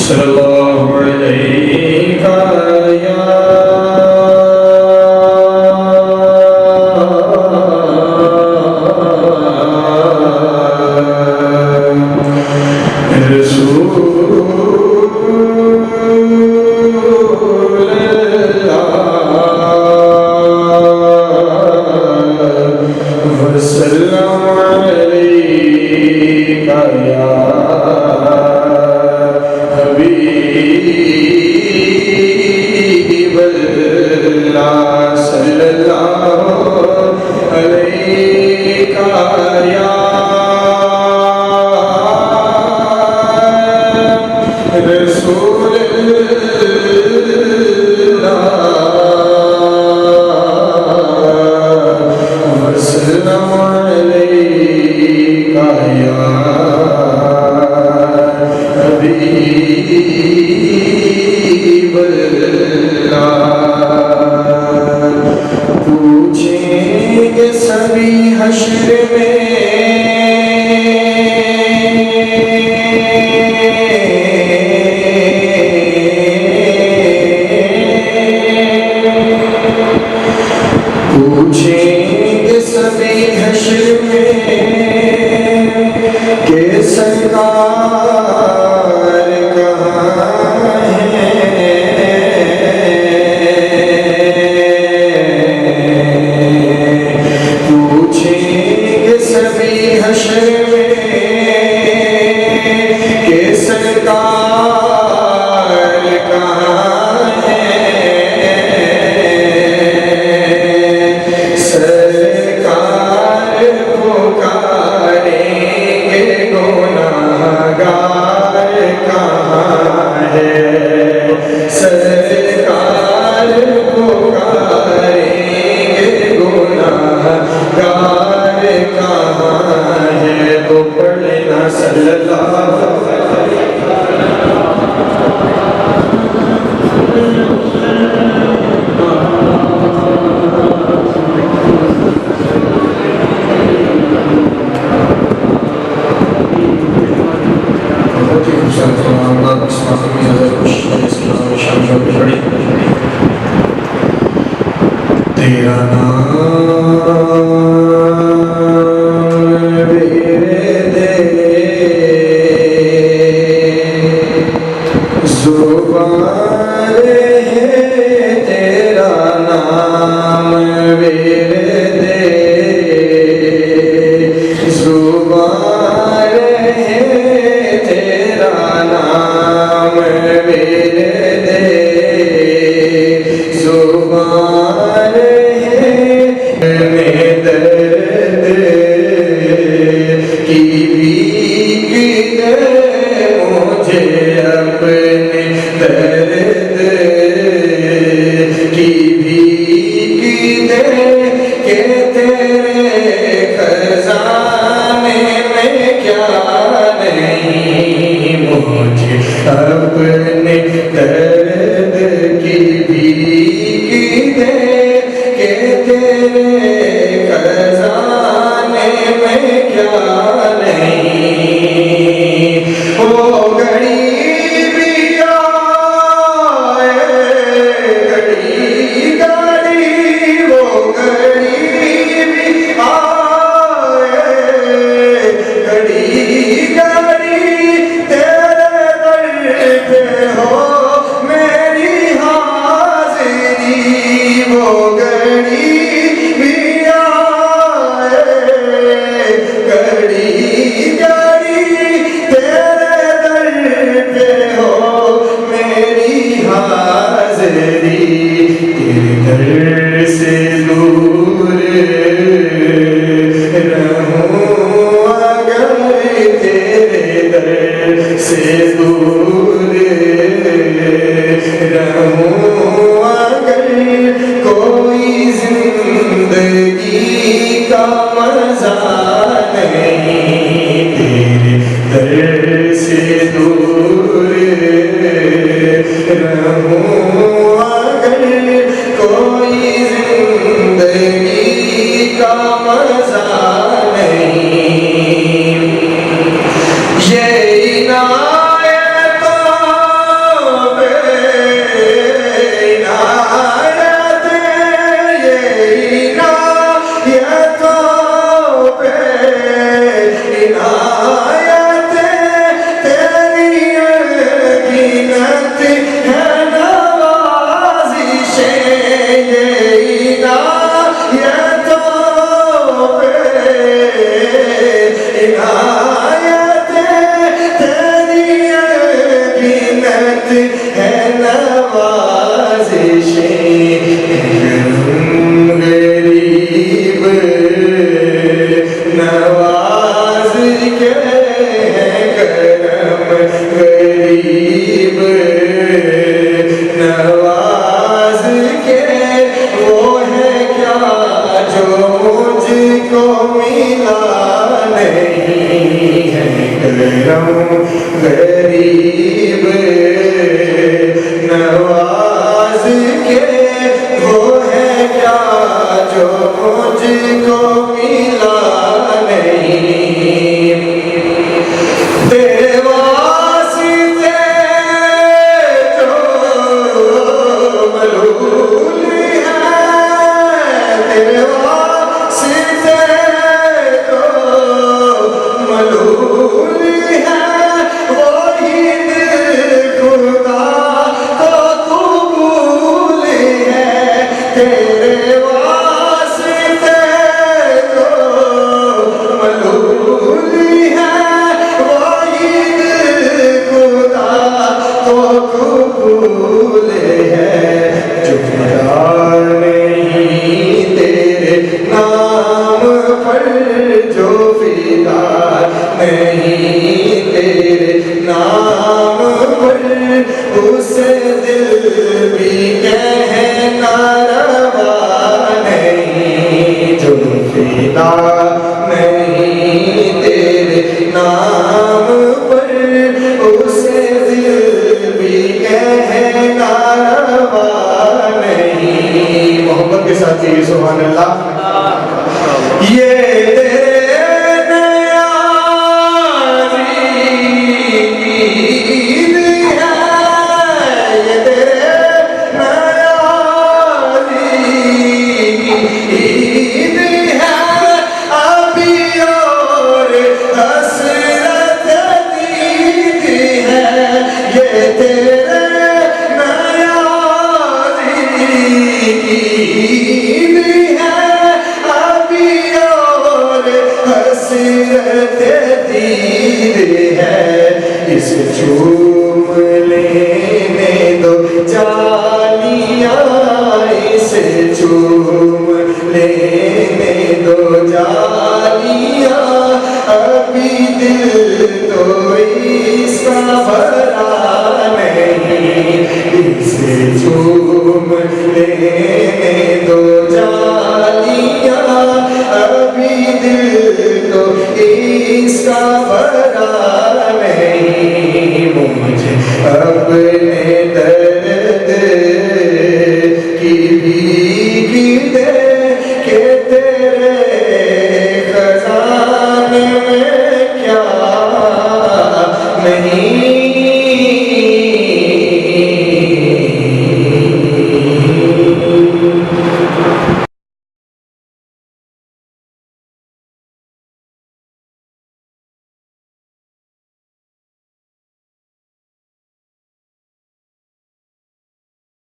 सल्लल्लाहु अलैहि या पूछेंगे सभी हश्र के सरकार कहाँ है। पूछेंगे सभी हश्र में के सरकार कहाँ है। सरकार पुकारेंगे गुनाहगार कहाँ है। सरकार पुकारेंगे गुनाहगार कहाँ है। तो पढ़ लेना सल्लल्लाहु तेरा नाम मेरे दे ज़ुबान है। तेरा नाम मेरे दे ज़ुबान है। तेरा नाम मेरे दे ज़ुबान में दर्द की भीख दे मुझे अपने दर्द की भीख दे के तेरे खजाने में क्या नहीं। मुझे अपने दर्द की भीख दे के तेरे खजाने में क्या नहीं। ओ गरीबी आए गड़ी गड़ी वो गरीबी आए गड़ी गड़ी तेरे दर पे हो मेरी हाज़िरी। वो गड़ी तेरे दर से दूर रहूं अगर तेरे दर से दूर रहूं अगर कोई जिंदगी का मजा नहीं। तेरे दर से दूर रहूं कोई जिंदगी का मजा नहीं। ये इनायत मिला नहीं है करम गरीब नवाज के वो है क्या जो मुझको मिला नहीं। तेरे वास्ते जो मलूल है, तेरे वास्ते जो मलूल है, वही दिल खुदा को कबूल है। तेरे वास्ते जो मलूल है, वही दिल खुदा को कबूल है। झुकता नहीं तेरे नाम पर, जो फिदा नहीं तेरे नाम पर, उसे दिल भी कहना रवा नहीं। जो फिदा नहीं तेरे नाम पर, उसे दिल भी कहना रवा नहीं। मोहब्बत के साथ ये सुभान अल्लाह। ये तेरे नयाज़ी ईद है, ये तेरे नयाज़ी ईद है, अभी और हसरत दीद है। ये तेरे नयाज़ी ईद है, अभी और हसरत दीद है। इसे चूम लेने दो जालियां, इसे चूम लेने दो जालियां, अभी दिल तो इसका भरा नहीं। इसे चूम लेने दो जालियां, अभी दिल तो इसका भरा नहीं। मुझे अपने दर्द की भीगी